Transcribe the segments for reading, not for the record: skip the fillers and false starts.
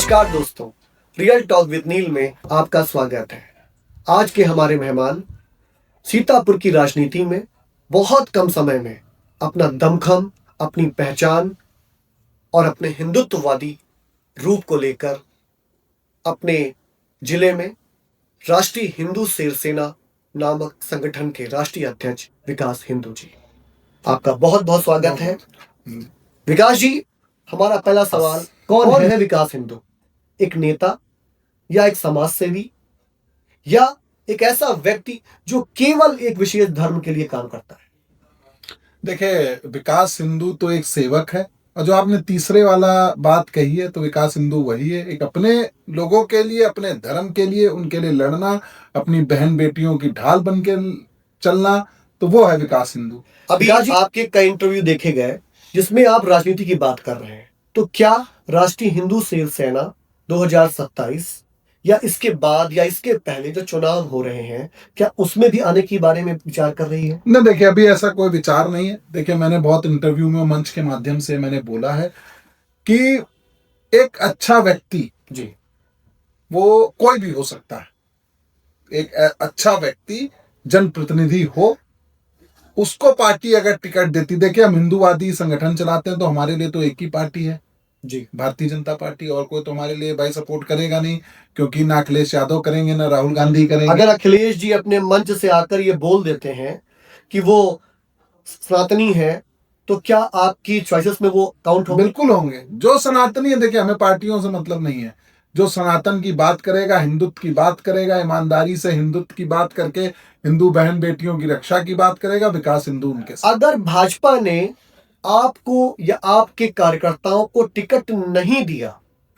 नमस्कार दोस्तों, real talk with नील में आपका स्वागत है। आज के हमारे मेहमान सीतापुर की राजनीति में बहुत कम समय में अपना दमखम, अपनी पहचान और अपने हिंदुत्ववादी रूप को लेकर अपने जिले में राष्ट्रीय हिंदू शेर सेना नामक संगठन के राष्ट्रीय अध्यक्ष विकास हिंदू जी, आपका बहुत बहुत स्वागत है। विकास जी, हमारा पहला सवाल, कौन है विकास हिंदू? एक नेता या एक समाज सेवी या एक ऐसा व्यक्ति जो केवल एक विशेष धर्म के लिए काम करता है? देखिए, विकास हिंदू तो एक सेवक है, और जो आपने तीसरे वाला बात कही है तो विकास हिंदू वही है, एक अपने लोगों के लिए, अपने धर्म के लिए, उनके लिए लड़ना, अपनी बहन बेटियों की ढाल बन के चलना, तो वो है विकास हिंदू। अभी आपके कई इंटरव्यू देखे गए जिसमें आप राजनीति की बात कर रहे हैं, तो क्या राष्ट्रीय हिंदू शेर सेना 2027 या इसके बाद या इसके पहले जो चुनाव हो रहे हैं, क्या उसमें भी आने के बारे में विचार कर रही है? नहीं, देखिए, अभी ऐसा कोई विचार नहीं है। देखिए, मैंने बहुत इंटरव्यू में, मंच के माध्यम से मैंने बोला है कि एक अच्छा व्यक्ति जी, वो कोई भी हो सकता है। एक अच्छा व्यक्ति जनप्रतिनिधि हो, उसको पार्टी अगर टिकट देती, देखिए हम हिंदूवादी संगठन चलाते हैं तो हमारे लिए तो एक ही पार्टी है जी, भारतीय जनता पार्टी, और कोई तो हमारे लिए भाई सपोर्ट करेगा नहीं, क्योंकि ना अखिलेश यादव करेंगे ना राहुल गांधी करेंगे। अगर अखिलेश जी अपने मंच से आकर ये बोल देते हैं कि वो सनातनी है, तो क्या आपकी चॉइसेस में वो काउंट होंगे? बिल्कुल होंगे। जो सनातनी है, देखिए हमें पार्टियों से मतलब नहीं है। जो सनातन की बात करेगा, हिंदुत्व की बात करेगा, ईमानदारी से हिंदुत्व की बात करके हिंदू बहन बेटियों की रक्षा की बात करेगा, विकास हिंदू उनके साथ। अगर भाजपा ने आपको या आपके कार्यकर्ताओं को टिकट नहीं दिया,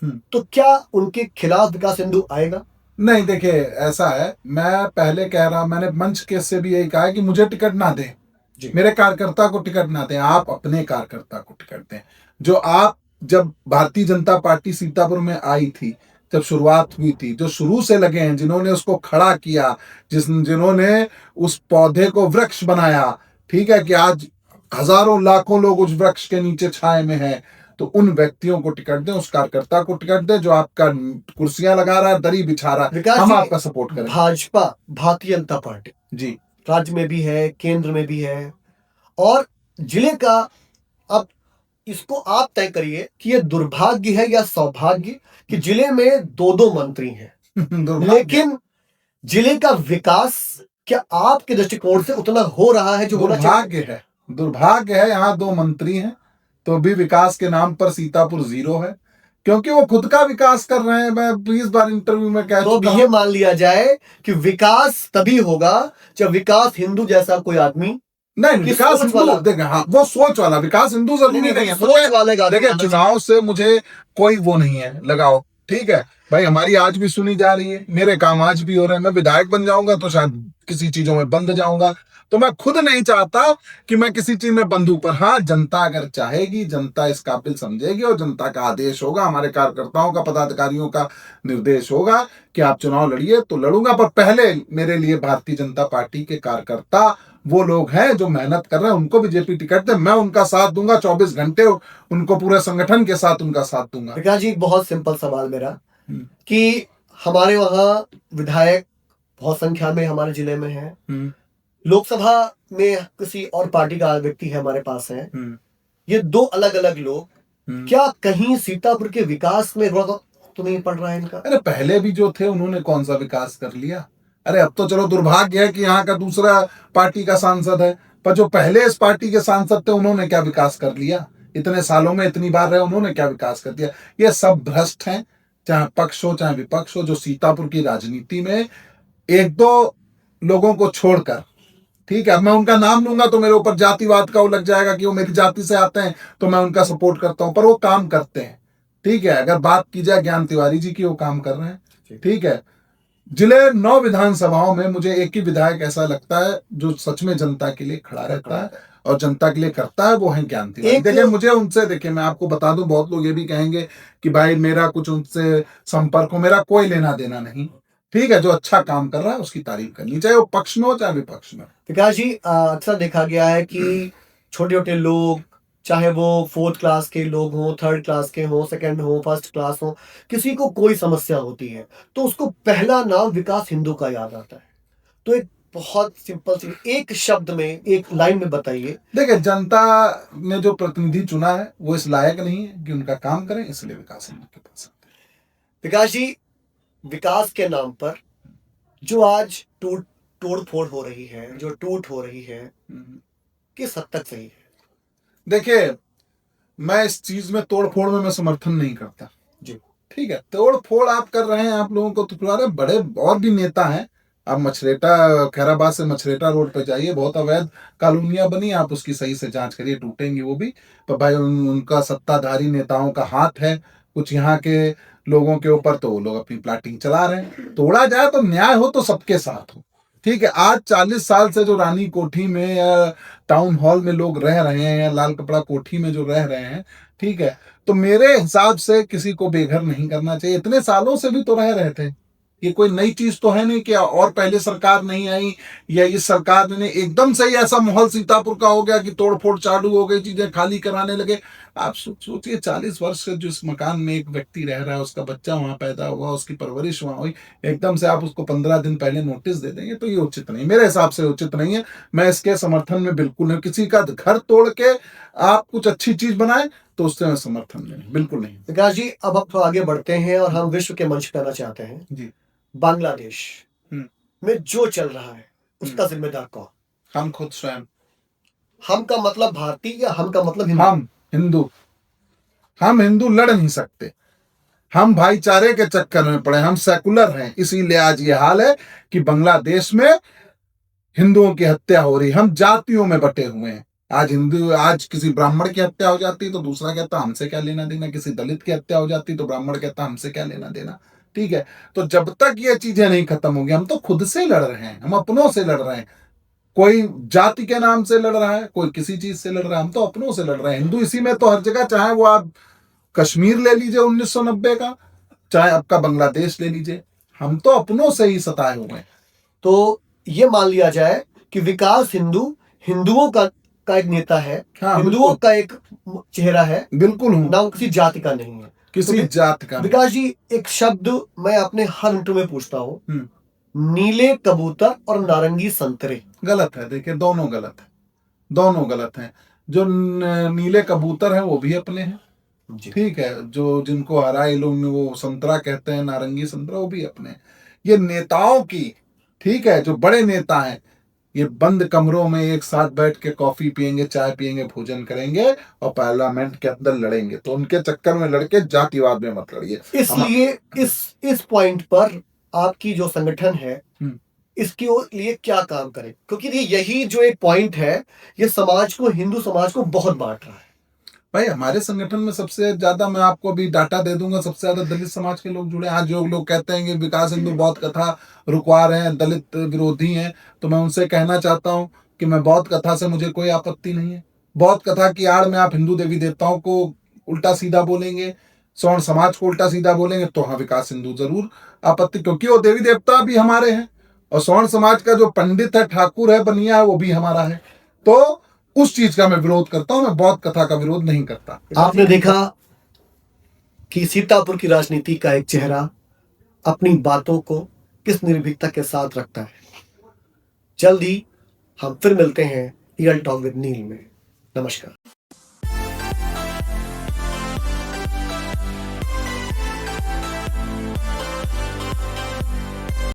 तो क्या उनके खिलाफ विकास हिंदू आएगा? नहीं, देखिए ऐसा है, मैं पहले कह रहा, मैंने मंच के से भी यही कहा है कि मुझे टिकट ना दें, मेरे कार्यकर्ता को टिकट ना दें, आप अपने कार्यकर्ता को टिकट दें। जो आप, जब भारतीय जनता पार्टी सीतापुर में आई थी, जब शुरुआत हुई थी, जो शुरू से लगे हैं, जिन्होंने उसको खड़ा किया, जिन्होंने उस पौधे को वृक्ष बनाया, ठीक है, कि आज हजारों लाखों लोग उस वृक्ष के नीचे छाए में हैं, तो उन व्यक्तियों को टिकट दें, उस कार्यकर्ता को टिकट दें जो आपका कुर्सियां लगा रहा है, दरी बिछा रहा है, हम आपका सपोर्ट करें। भाजपा, भारतीय जनता पार्टी जी, राज्य में भी है, केंद्र में भी है, और जिले का, अब इसको आप तय करिए कि ये दुर्भाग्य है या सौभाग्य कि जिले में दो मंत्री हैं, लेकिन जिले का विकास क्या आपके दृष्टिकोण से उतना हो रहा है जो होना चाहिए? दुर्भाग्य है, यहाँ 2 मंत्री हैं तो भी विकास के नाम पर सीतापुर 0 है, क्योंकि वो खुद का विकास कर रहे हैं। मैं 20 बार इंटरव्यू में कह चुका हूं। ये मान लिया जाए कि विकास तभी होगा जब विकास हिंदू जैसा कोई आदमी, नहीं, विकास हिंदू, देखिए, हाँ, वो सोच वाला विकास हिंदू जरूरी नहीं है। सोच वाले का, देखिए, चुनाव से मुझे कोई वो नहीं है लगाओ, ठीक है भाई, हमारी आज भी सुनी जा रही है, मेरे काम आज भी हो रहे हैं। मैं विधायक बन जाऊंगा तो शायद किसी चीजों में बंद जाऊंगा, तो मैं खुद नहीं चाहता कि मैं किसी चीज में बंद हूं। पर हाँ, जनता अगर चाहेगी, जनता इस काबिल समझेगी, और जनता का आदेश होगा, हमारे कार्यकर्ताओं का, पदाधिकारियों का निर्देश होगा कि आप चुनाव लड़िए, तो लड़ूंगा। पर पहले मेरे लिए भारतीय जनता पार्टी के कार्यकर्ता वो लोग हैं जो मेहनत कर रहे हैं, उनको बीजेपी टिकट दे, मैं उनका साथ दूंगा 24 घंटे, उनको पूरे संगठन के साथ उनका साथ दूंगा। विकास जी, बहुत सिंपल सवाल मेरा कि हमारे वहाँ विधायक बहुत संख्या में हमारे जिले में है, लोकसभा में किसी और पार्टी का व्यक्ति है हमारे पास है, ये 2 अलग अलग लोग, क्या कहीं सीतापुर के विकास में तो नहीं पड़ रहा है इनका? अरे, पहले भी जो थे उन्होंने कौन सा विकास कर लिया? अरे, अब तो चलो दुर्भाग्य है कि यहाँ का दूसरा पार्टी का सांसद है, पर जो पहले इस पार्टी के सांसद थे उन्होंने क्या विकास कर लिया? इतने सालों में इतनी बार रहे, उन्होंने क्या विकास कर दिया? ये सब भ्रष्ट हैं, चाहे पक्ष हो चाहे विपक्ष हो, जो सीतापुर की राजनीति में 1-2 लोगों को छोड़कर, ठीक है, मैं उनका नाम लूंगा तो मेरे ऊपर जातिवाद का वो लग जाएगा कि वो मेरी जाति से आते हैं तो मैं उनका सपोर्ट करता हूं, पर वो काम करते हैं, ठीक है। अगर बात की जाए ज्ञान तिवारी जी की, वो काम कर रहे हैं, ठीक है। जिले 9 विधानसभाओं में मुझे एक ही विधायक ऐसा लगता है जो सच में जनता के लिए खड़ा रहता है और जनता के लिए करता है, वो है ज्ञान तिवारी। देखिए, मुझे उनसे, देखिए मैं आपको बता दूं, बहुत लोग ये भी कहेंगे कि भाई मेरा कुछ उनसे संपर्क हो, मेरा कोई लेना देना नहीं, ठीक है। जो अच्छा काम कर रहा है उसकी तारीफ करनी, चाहे वो पक्ष में हो चाहे विपक्ष में। विकास जी, अक्सर देखा गया है कि छोटे छोटे लोग चाहे वो 4th क्लास के लोग हों, 3rd क्लास के हों, 2nd हो, 1st क्लास हो, किसी को कोई समस्या होती है तो उसको पहला नाम विकास हिंदू का याद आता है। तो एक बहुत सिंपल सी एक शब्द में, एक लाइन में बताइए। देखिए, जनता ने जो प्रतिनिधि चुना है वो इस लायक नहीं है कि उनका काम करें, इसलिए विकास हिंदू के पास आते हैं। विकास जी, विकास के नाम पर जो आज तोड़ फोड़ हो रही है, जो टूट हो रही है, किस हद तक सही है? देखिए, मैं इस चीज में तोड़ फोड़ में मैं समर्थन नहीं करता जी। ठीक है, तोड़ फोड़ आप कर रहे हैं, आप लोगों को तो पुराने बड़े और भी नेता हैं। आप मछरेटा खैराबाद से मछरेटा रोड पे जाइए, बहुत अवैध कॉलोनियां बनी, आप उसकी सही से जांच करिए, टूटेंगी वो भी। पर भाई उनका सत्ताधारी नेताओं का हाथ है कुछ यहाँ के लोगों के ऊपर, तो वो लोग अपनी प्लाटिंग चला रहे हैं। तोड़ा जाए तो न्याय हो तो सबके साथ हो, ठीक है। आज 40 साल से जो रानी कोठी में या टाउन हॉल में लोग रह रहे हैं या लाल कपड़ा कोठी में जो रह रहे हैं, ठीक है, तो मेरे हिसाब से किसी को बेघर नहीं करना चाहिए। इतने सालों से भी तो रह रहे थे, ये कोई नई चीज तो है नहीं कि और पहले सरकार नहीं आई या इस सरकार ने एकदम से ही ऐसा माहौल सीतापुर का हो गया कि तोड़फोड़ चालू हो गई, चीजें खाली कराने लगे। आप सोचिए, 40 वर्ष से जिस मकान में एक व्यक्ति रह रहा है, उसका बच्चा वहां पैदा हुआ, उसकी परवरिश वहां हुई, एकदम से आप उसको 15 दिन पहले नोटिस दे देंगे, तो ये उचित नहीं, मेरे हिसाब से उचित नहीं है। मैं इसके समर्थन में बिल्कुल नहीं। किसी का घर तोड़ के आप कुछ अच्छी चीज बनाए तो उससे मैं समर्थन नहीं, बिल्कुल नहीं। विकास जी, अब हम थोड़ा आगे बढ़ते हैं और हम विश्व के मंच पे आना चाहते हैं। जी। बांग्लादेश में जो चल रहा है उसका जिम्मेदार कौन? हम खुद स्वयं। हम का मतलब भारतीय या हम का मतलब हिंदू? हम हिंदू। हम हिंदू लड़ नहीं सकते, हम भाईचारे के चक्कर में पड़े, हम सेकुलर हैं, इसीलिए आज ये हाल है कि बांग्लादेश में हिंदुओं की हत्या हो रही। हम जातियों में बटे हुए हैं। आज हिंदू, आज किसी ब्राह्मण की हत्या हो जाती तो दूसरा कहता हमसे क्या लेना देना, किसी दलित की हत्या हो जाती तो ब्राह्मण कहता हमसे क्या लेना देना, ठीक है। तो जब तक ये चीजें नहीं खत्म होंगी, हम तो खुद से लड़ रहे हैं, हम अपनों से लड़ रहे हैं। कोई जाति के नाम से लड़ रहा है, कोई किसी चीज से लड़ रहा है, हम तो अपनों से लड़ रहे हैं। हिंदू इसी में तो हर जगह, चाहे वो आप कश्मीर ले लीजिए 1990 का, चाहे आपका बांग्लादेश ले लीजिए, हम तो अपनों से ही सताए हुए हैं। तो ये मान लिया जाए कि विकास हिंदुओं का एक नेता है, हाँ, हिंदुओं का एक चेहरा है, बिल्कुल हूँ, ना किसी जाति का नहीं है, किसी जात का। विकास जी, एक शब्द मैं अपने हर इंटरव्यू में पूछता हूँ, नीले कबूतर और नारंगी संतरे। गलत है, देखिए दोनों गलत है, दोनों गलत हैं। जो नीले कबूतर हैं वो भी अपने हैं, ठीक है। जो जिनको हरा लोग वो संतरा कहते हैं, नारंगी संतरा, वो भी अपने हैं। ये नेताओं की, ठीक है, जो बड़े नेता हैं, ये बंद कमरों में एक साथ बैठ के कॉफी पियेंगे, चाय पियेंगे, भोजन करेंगे और पार्लियामेंट के अंदर लड़ेंगे। तो उनके चक्कर में लड़के जातिवाद में मत लड़िए। इसलिए इस पॉइंट पर आपकी जो संगठन है इसके लिए क्या काम करें, क्योंकि यही जो एक पॉइंट है, ये समाज को, हिंदू समाज को बहुत बांट रहा है। भाई, हमारे संगठन में सबसे ज्यादा, मैं आपको अभी डाटा दे दूंगा, सबसे ज्यादा दलित समाज के लोग जुड़े। आज जो लोग कहते हैं कि विकास हिंदू बौद्ध कथा रुकवा रहे हैं, दलित विरोधी हैं, तो मैं उनसे कहना चाहता हूं कि मैं बौद्ध कथा से मुझे कोई आपत्ति नहीं है। बौद्ध कथा की आड़ में आप हिंदू देवी देवताओं को उल्टा सीधा बोलेंगे, सवर्ण समाज को उल्टा सीधा बोलेंगे, तो हाँ, विकास हिंदू जरूर आपत्ति, क्योंकि वो देवी देवता भी हमारे हैं और सवर्ण समाज का जो पंडित है, ठाकुर है, बनिया है, वो भी हमारा है। तो उस चीज का मैं विरोध करता हूं, मैं बौद्ध कथा का विरोध नहीं करता। आपने देखा कि सीतापुर की राजनीति का एक चेहरा अपनी बातों को किस निर्भीकता के साथ रखता है। जल्द ही हम फिर मिलते हैं रियल टॉक विद नील में। नमस्कार।